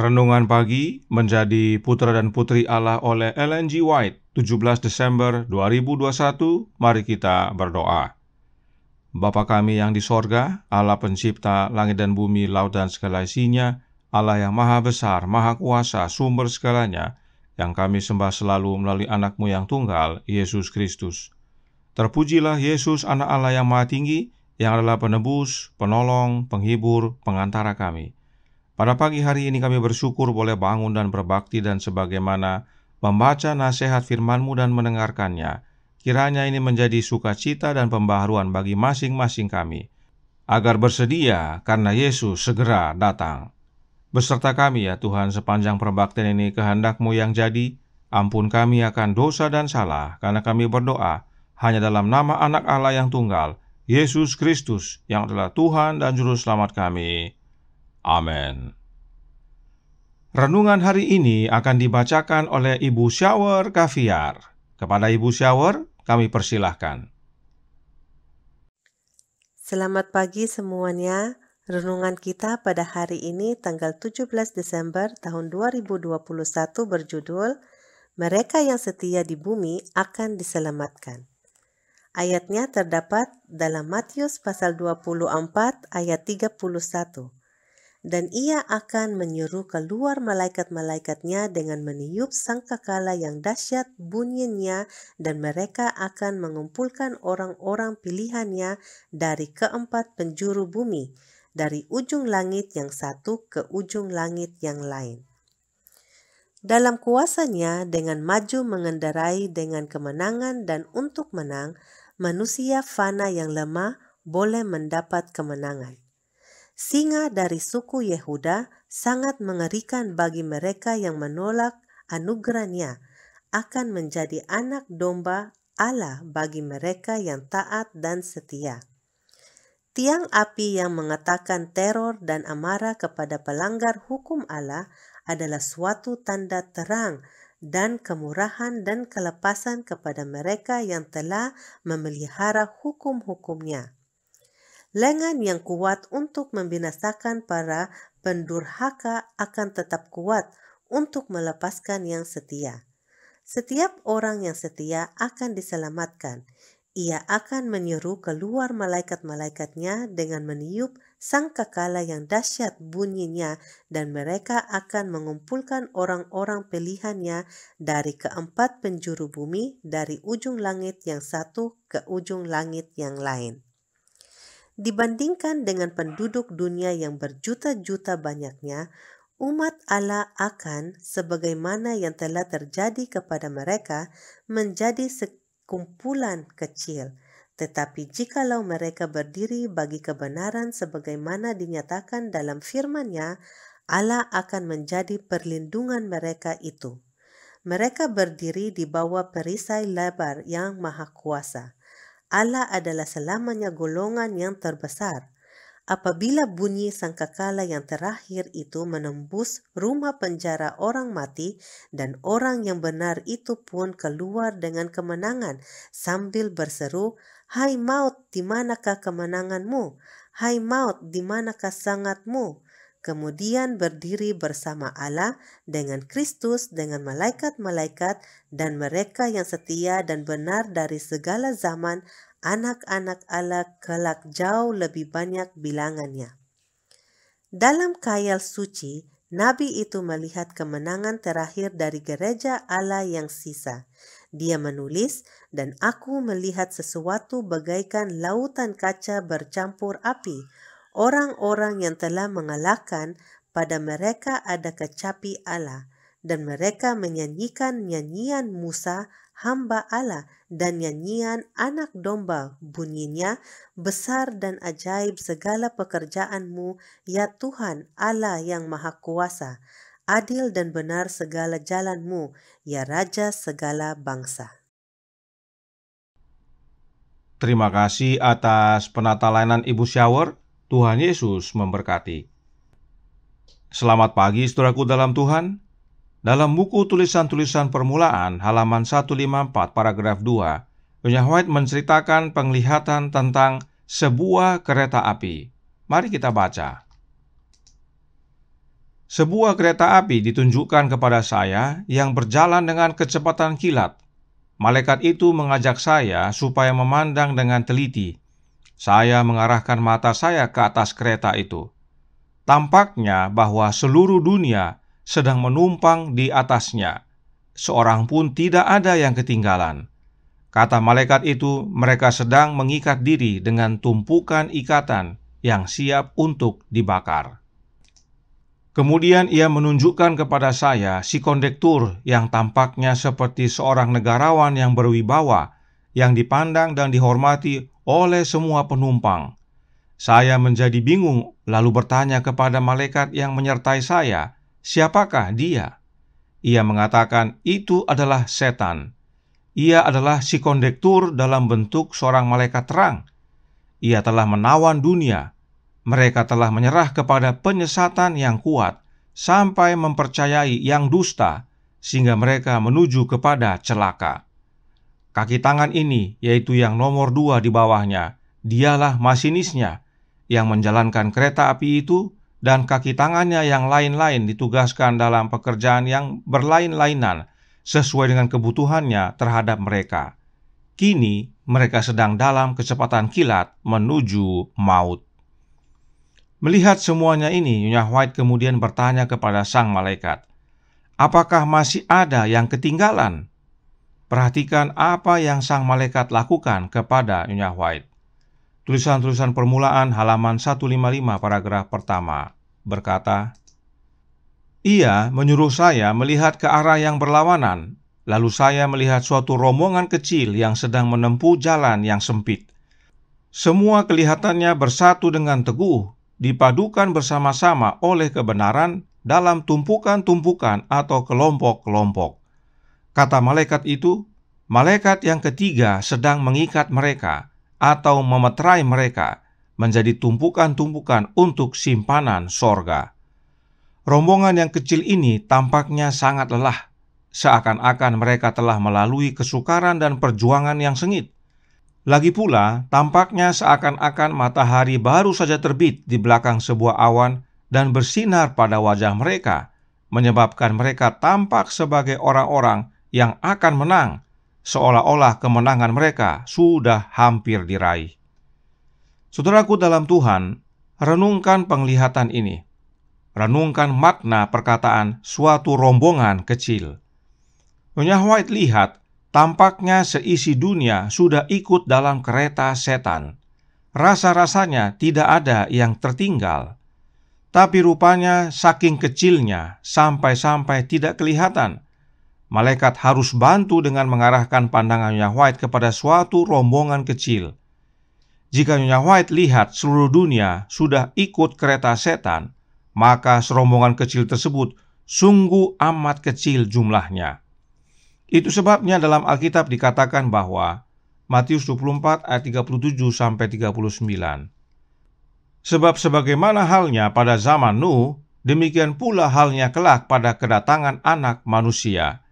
Renungan pagi menjadi Putra dan Putri Allah oleh Ellen G. White, 17 Desember 2021. Mari kita berdoa. Bapa kami yang di sorga, Allah pencipta langit dan bumi, laut dan segala isinya, Allah yang maha besar, maha kuasa, sumber segalanya, yang kami sembah selalu melalui anak-Mu yang tunggal, Yesus Kristus. Terpujilah Yesus, anak Allah yang maha tinggi, yang adalah penebus, penolong, penghibur, pengantara kami. Pada pagi hari ini kami bersyukur boleh bangun dan berbakti dan sebagaimana membaca nasihat firman-Mu dan mendengarkannya. Kiranya ini menjadi sukacita dan pembaharuan bagi masing-masing kami, agar bersedia karena Yesus segera datang. Beserta kami ya Tuhan, sepanjang perbaktian ini kehendak-Mu yang jadi. Ampun kami akan dosa dan salah, karena kami berdoa hanya dalam nama anak Allah yang tunggal, Yesus Kristus, yang adalah Tuhan dan Juru Selamat kami. Amin. Renungan hari ini akan dibacakan oleh Ibu Shower Kaviar. Kepada Ibu Shower, kami persilahkan. Selamat pagi semuanya. Renungan kita pada hari ini tanggal 17 Desember tahun 2021 berjudul Mereka yang setia di bumi akan diselamatkan. Ayatnya terdapat dalam Matius pasal 24 ayat 31. Dan ia akan menyuruh keluar malaikat-malaikatnya dengan meniup sangkakala yang dahsyat bunyinya, dan mereka akan mengumpulkan orang-orang pilihannya dari keempat penjuru bumi, dari ujung langit yang satu ke ujung langit yang lain. Dalam kuasanya dengan maju mengendarai dengan kemenangan, dan untuk menang, manusia fana yang lemah boleh mendapat kemenangan. Singa dari suku Yehuda sangat mengerikan bagi mereka yang menolak anugerahnya, akan menjadi anak domba Allah bagi mereka yang taat dan setia. Tiang api yang mengatakan teror dan amarah kepada pelanggar hukum Allah adalah suatu tanda terang dan kemurahan dan kelepasan kepada mereka yang telah memelihara hukum-hukumnya. Lengan yang kuat untuk membinasakan para pendurhaka akan tetap kuat untuk melepaskan yang setia. Setiap orang yang setia akan diselamatkan. Ia akan menyeru keluar malaikat-malaikatnya dengan meniup sangkakala yang dahsyat bunyinya, dan mereka akan mengumpulkan orang-orang pilihannya dari keempat penjuru bumi, dari ujung langit yang satu ke ujung langit yang lain. Dibandingkan dengan penduduk dunia yang berjuta-juta banyaknya, umat Allah akan, sebagaimana yang telah terjadi kepada mereka, menjadi sekumpulan kecil. Tetapi jikalau mereka berdiri bagi kebenaran sebagaimana dinyatakan dalam firman-Nya, Allah akan menjadi perlindungan mereka itu. Mereka berdiri di bawah perisai lebar yang maha kuasa. Allah adalah selamanya golongan yang terbesar. Apabila bunyi sangkakala yang terakhir itu menembus rumah penjara orang mati, dan orang yang benar itu pun keluar dengan kemenangan sambil berseru, "Hai maut, di manakah kemenanganmu? Hai maut, di manakah sangatmu?" Kemudian berdiri bersama Allah dengan Kristus, dengan malaikat-malaikat, dan mereka yang setia dan benar dari segala zaman, anak-anak Allah kelak jauh lebih banyak bilangannya. Dalam khayal suci, Nabi itu melihat kemenangan terakhir dari gereja Allah yang sisa. Dia menulis, "Dan aku melihat sesuatu bagaikan lautan kaca bercampur api. Orang-orang yang telah mengalahkan, pada mereka ada kecapi Allah, dan mereka menyanyikan nyanyian Musa, hamba Allah, dan nyanyian anak domba. Bunyinya, besar dan ajaib segala pekerjaan-Mu, ya Tuhan Allah yang maha kuasa. Adil dan benar segala jalan-Mu, ya Raja segala bangsa." Terima kasih atas penata layanan Ibu Shower. Tuhan Yesus memberkati. Selamat pagi saudaraku dalam Tuhan. Dalam buku tulisan-tulisan permulaan halaman 154 paragraf 2, Nyonya White menceritakan penglihatan tentang sebuah kereta api. Mari kita baca. Sebuah kereta api ditunjukkan kepada saya yang berjalan dengan kecepatan kilat. Malaikat itu mengajak saya supaya memandang dengan teliti. Saya mengarahkan mata saya ke atas kereta itu. Tampaknya bahwa seluruh dunia sedang menumpang di atasnya. Seorang pun tidak ada yang ketinggalan. Kata malaikat itu, mereka sedang mengikat diri dengan tumpukan ikatan yang siap untuk dibakar. Kemudian ia menunjukkan kepada saya si kondektur yang tampaknya seperti seorang negarawan yang berwibawa, yang dipandang dan dihormati oleh semua penumpang. Saya menjadi bingung, lalu bertanya kepada malaikat yang menyertai saya, "Siapakah dia?" Ia mengatakan, "Itu adalah setan. Ia adalah si kondektur dalam bentuk seorang malaikat terang. Ia telah menawan dunia. Mereka telah menyerah kepada penyesatan yang kuat, sampai mempercayai yang dusta, sehingga mereka menuju kepada celaka. Kaki tangan ini, yaitu yang nomor 2 di bawahnya, dialah masinisnya, yang menjalankan kereta api itu, dan kaki tangannya yang lain-lain ditugaskan dalam pekerjaan yang berlain-lainan, sesuai dengan kebutuhannya terhadap mereka. Kini, mereka sedang dalam kecepatan kilat menuju maut." Melihat semuanya ini, Nyonya White kemudian bertanya kepada sang malaikat, "Apakah masih ada yang ketinggalan?" Perhatikan apa yang sang malaikat lakukan kepada Nyonya White. Tulisan-tulisan permulaan halaman 155 paragraf pertama berkata, "Ia menyuruh saya melihat ke arah yang berlawanan. Lalu saya melihat suatu rombongan kecil yang sedang menempuh jalan yang sempit. Semua kelihatannya bersatu dengan teguh, dipadukan bersama-sama oleh kebenaran dalam tumpukan-tumpukan atau kelompok-kelompok." Kata malaikat itu, malaikat yang ketiga sedang mengikat mereka atau memeterai mereka menjadi tumpukan-tumpukan untuk simpanan sorga. Rombongan yang kecil ini tampaknya sangat lelah, seakan-akan mereka telah melalui kesukaran dan perjuangan yang sengit. Lagi pula, tampaknya seakan-akan matahari baru saja terbit di belakang sebuah awan dan bersinar pada wajah mereka, menyebabkan mereka tampak sebagai orang-orang yang akan menang, seolah-olah kemenangan mereka sudah hampir diraih. Saudaraku dalam Tuhan, renungkan penglihatan ini. Renungkan makna perkataan suatu rombongan kecil. Nyonya White lihat, tampaknya seisi dunia sudah ikut dalam kereta setan. Rasa-rasanya tidak ada yang tertinggal. Tapi rupanya saking kecilnya sampai-sampai tidak kelihatan. Malaikat harus bantu dengan mengarahkan pandangan Nyonya White kepada suatu rombongan kecil. Jika Nyonya White lihat seluruh dunia sudah ikut kereta setan, maka serombongan kecil tersebut sungguh amat kecil jumlahnya. Itu sebabnya dalam Alkitab dikatakan bahwa Matius 24 ayat 37-39. Sebab sebagaimana halnya pada zaman Nuh, demikian pula halnya kelak pada kedatangan Anak Manusia.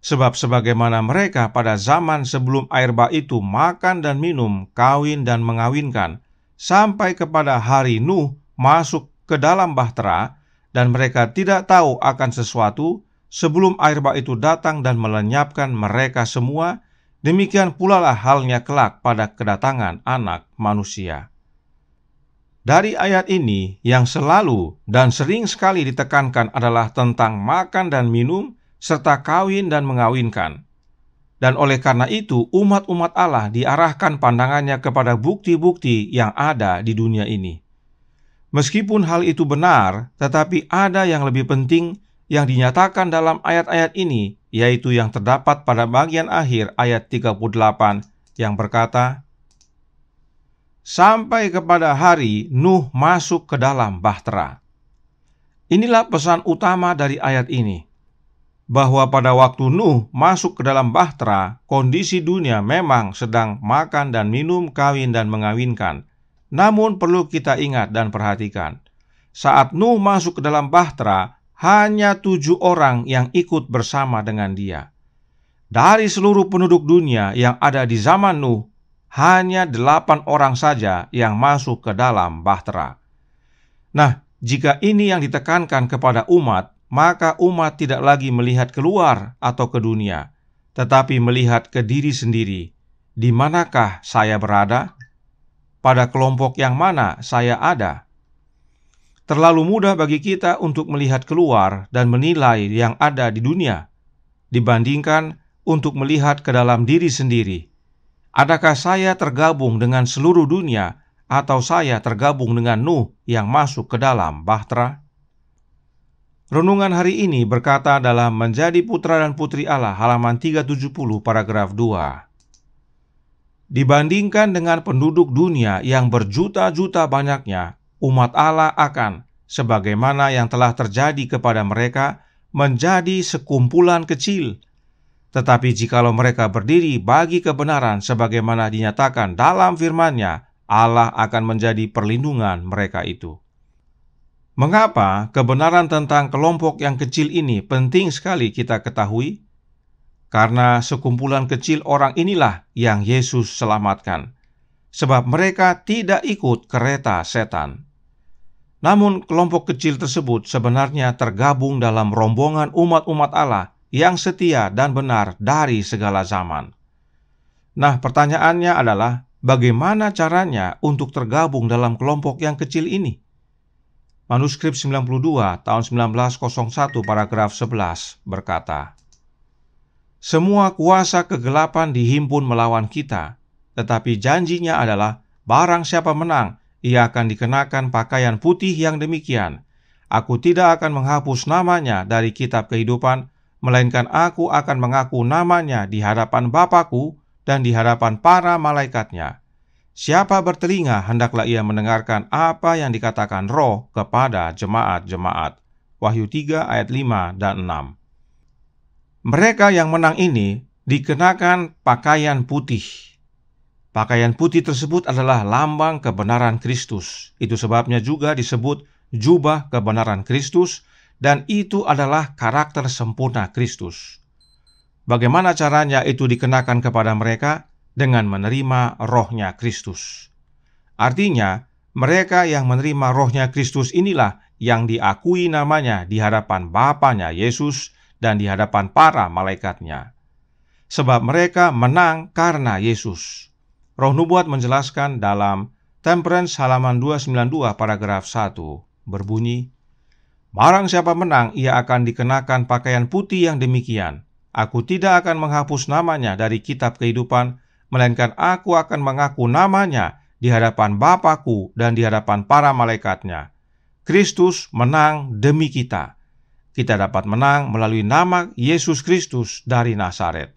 Sebab sebagaimana mereka pada zaman sebelum air bah itu makan dan minum, kawin dan mengawinkan, sampai kepada hari Nuh masuk ke dalam bahtera, dan mereka tidak tahu akan sesuatu sebelum air bah itu datang dan melenyapkan mereka semua, demikian pula lah halnya kelak pada kedatangan Anak Manusia. Dari ayat ini, yang selalu dan sering sekali ditekankan adalah tentang makan dan minum, serta kawin dan mengawinkan. Dan oleh karena itu, umat-umat Allah diarahkan pandangannya kepada bukti-bukti yang ada di dunia ini. Meskipun hal itu benar, tetapi ada yang lebih penting yang dinyatakan dalam ayat-ayat ini, yaitu yang terdapat pada bagian akhir ayat 38 yang berkata, "Sampai kepada hari Nuh masuk ke dalam bahtera." Inilah pesan utama dari ayat ini, bahwa pada waktu Nuh masuk ke dalam bahtera, kondisi dunia memang sedang makan dan minum, kawin dan mengawinkan. Namun perlu kita ingat dan perhatikan, saat Nuh masuk ke dalam bahtera, hanya 7 orang yang ikut bersama dengan dia. Dari seluruh penduduk dunia yang ada di zaman Nuh, hanya 8 orang saja yang masuk ke dalam bahtera. Nah, Jika ini yang ditekankan kepada umat, maka umat tidak lagi melihat keluar atau ke dunia, tetapi melihat ke diri sendiri. Di manakah saya berada? Pada kelompok yang mana saya ada? Terlalu mudah bagi kita untuk melihat keluar dan menilai yang ada di dunia, dibandingkan untuk melihat ke dalam diri sendiri. Adakah saya tergabung dengan seluruh dunia, atau saya tergabung dengan Nuh yang masuk ke dalam bahtera? Renungan hari ini berkata dalam Menjadi Putra dan Putri Allah halaman 370 paragraf 2. Dibandingkan dengan penduduk dunia yang berjuta-juta banyaknya, umat Allah akan, sebagaimana yang telah terjadi kepada mereka, menjadi sekumpulan kecil. Tetapi jikalau mereka berdiri bagi kebenaran sebagaimana dinyatakan dalam firman-Nya, Allah akan menjadi perlindungan mereka itu. Mengapa kebenaran tentang kelompok yang kecil ini penting sekali kita ketahui? Karena sekumpulan kecil orang inilah yang Yesus selamatkan, sebab mereka tidak ikut kereta setan. Namun kelompok kecil tersebut sebenarnya tergabung dalam rombongan umat-umat Allah yang setia dan benar dari segala zaman. Nah, pertanyaannya adalah, bagaimana caranya untuk tergabung dalam kelompok yang kecil ini? Manuskrip 92 tahun 1901 paragraf 11 berkata, "Semua kuasa kegelapan dihimpun melawan kita, tetapi janjinya adalah, barang siapa menang, ia akan dikenakan pakaian putih yang demikian. Aku tidak akan menghapus namanya dari kitab kehidupan, melainkan aku akan mengaku namanya di hadapan Bapa-Ku dan di hadapan para malaikatnya. Siapa bertelinga, hendaklah ia mendengarkan apa yang dikatakan Roh kepada jemaat-jemaat." Wahyu 3 ayat 5 dan 6. Mereka yang menang ini dikenakan pakaian putih. Pakaian putih tersebut adalah lambang kebenaran Kristus. Itu sebabnya juga disebut jubah kebenaran Kristus, dan itu adalah karakter sempurna Kristus. Bagaimana caranya itu dikenakan kepada mereka? Dengan menerima rohnya Kristus. Artinya, mereka yang menerima rohnya Kristus inilah yang diakui namanya di hadapan Bapanya Yesus dan di hadapan para malaikatnya. Sebab mereka menang karena Yesus. Roh Nubuat menjelaskan dalam Temperance halaman 292 paragraf 1 berbunyi, "Barang siapa menang, ia akan dikenakan pakaian putih yang demikian. Aku tidak akan menghapus namanya dari kitab kehidupan, melainkan aku akan mengaku namanya di hadapan Bapa-Ku dan di hadapan para malaikatnya." Kristus menang demi kita. Kita dapat menang melalui nama Yesus Kristus dari Nazaret.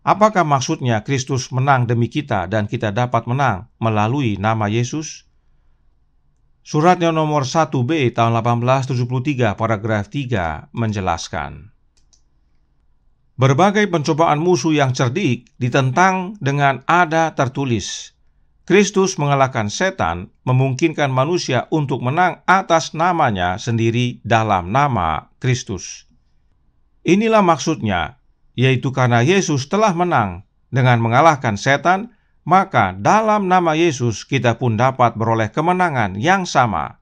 Apakah maksudnya Kristus menang demi kita dan kita dapat menang melalui nama Yesus? Suratnya nomor 1B tahun 1873 paragraf 3 menjelaskan, "Berbagai pencobaan musuh yang cerdik ditentang dengan ada tertulis. Kristus mengalahkan setan, memungkinkan manusia untuk menang atas namanya sendiri dalam nama Kristus." Inilah maksudnya, yaitu karena Yesus telah menang dengan mengalahkan setan, maka dalam nama Yesus kita pun dapat beroleh kemenangan yang sama.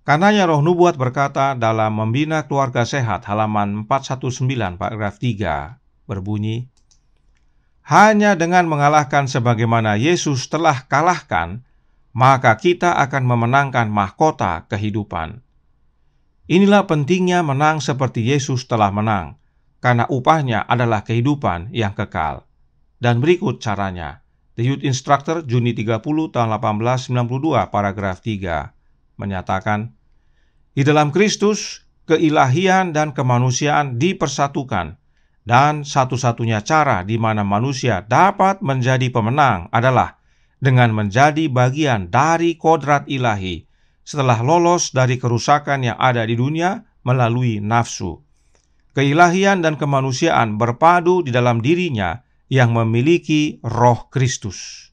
Karenanya Roh Nubuat berkata dalam Membina Keluarga Sehat halaman 419 paragraf 3 berbunyi, "Hanya dengan mengalahkan sebagaimana Yesus telah kalahkan, maka kita akan memenangkan mahkota kehidupan." Inilah pentingnya menang seperti Yesus telah menang, karena upahnya adalah kehidupan yang kekal. Dan berikut caranya. The Youth Instructor Juni 30 tahun 1892 paragraf 3 menyatakan, "Di dalam Kristus, keilahian dan kemanusiaan dipersatukan, dan satu-satunya cara di mana manusia dapat menjadi pemenang adalah dengan menjadi bagian dari kodrat ilahi setelah lolos dari kerusakan yang ada di dunia melalui nafsu. Keilahian dan kemanusiaan berpadu di dalam dirinya yang memiliki roh Kristus."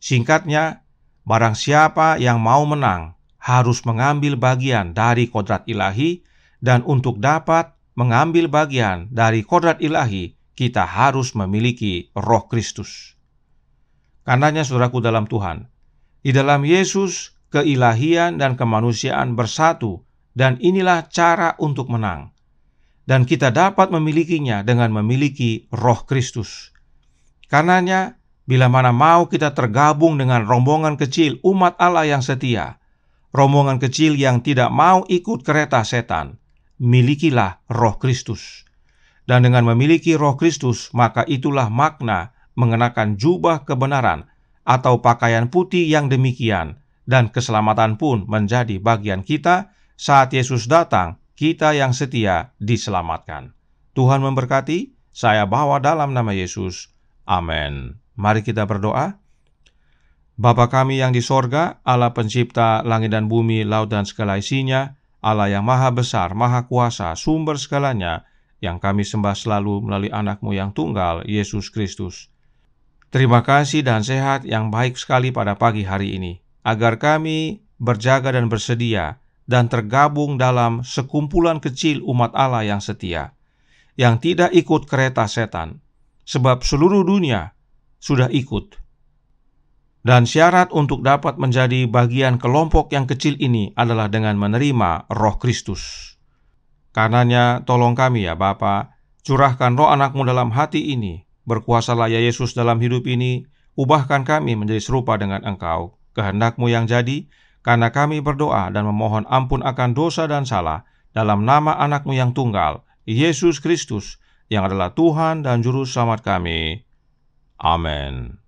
Singkatnya, barang siapa yang mau menang harus mengambil bagian dari kodrat ilahi, dan untuk dapat mengambil bagian dari kodrat ilahi, kita harus memiliki roh Kristus. Karenanya saudaraku dalam Tuhan, di dalam Yesus keilahian dan kemanusiaan bersatu, dan inilah cara untuk menang. Dan kita dapat memilikinya dengan memiliki Roh Kristus. Karenanya, bila mana mau kita tergabung dengan rombongan kecil umat Allah yang setia, rombongan kecil yang tidak mau ikut kereta setan, milikilah Roh Kristus. Dan dengan memiliki Roh Kristus, maka itulah makna mengenakan jubah kebenaran atau pakaian putih yang demikian, dan keselamatan pun menjadi bagian kita saat Yesus datang. Kita yang setia diselamatkan. Tuhan memberkati. Saya bawa dalam nama Yesus. Amin. Mari kita berdoa. Bapa kami yang di sorga, Allah pencipta langit dan bumi, laut dan segala isinya, Allah yang maha besar, maha kuasa, sumber segalanya, yang kami sembah selalu melalui anak-Mu yang tunggal, Yesus Kristus. Terima kasih dan sehat yang baik sekali pada pagi hari ini, agar kami berjaga dan bersedia, dan tergabung dalam sekumpulan kecil umat Allah yang setia, yang tidak ikut kereta setan, sebab seluruh dunia sudah ikut. Dan syarat untuk dapat menjadi bagian kelompok yang kecil ini adalah dengan menerima Roh Kristus. Karenanya tolong kami ya Bapa, curahkan roh anak-Mu dalam hati ini, berkuasalah ya Yesus dalam hidup ini, ubahkan kami menjadi serupa dengan Engkau, kehendak-Mu yang jadi, karena kami berdoa dan memohon ampun akan dosa dan salah, dalam nama anak-Mu yang tunggal, Yesus Kristus, yang adalah Tuhan dan Juru Selamat kami. Amin.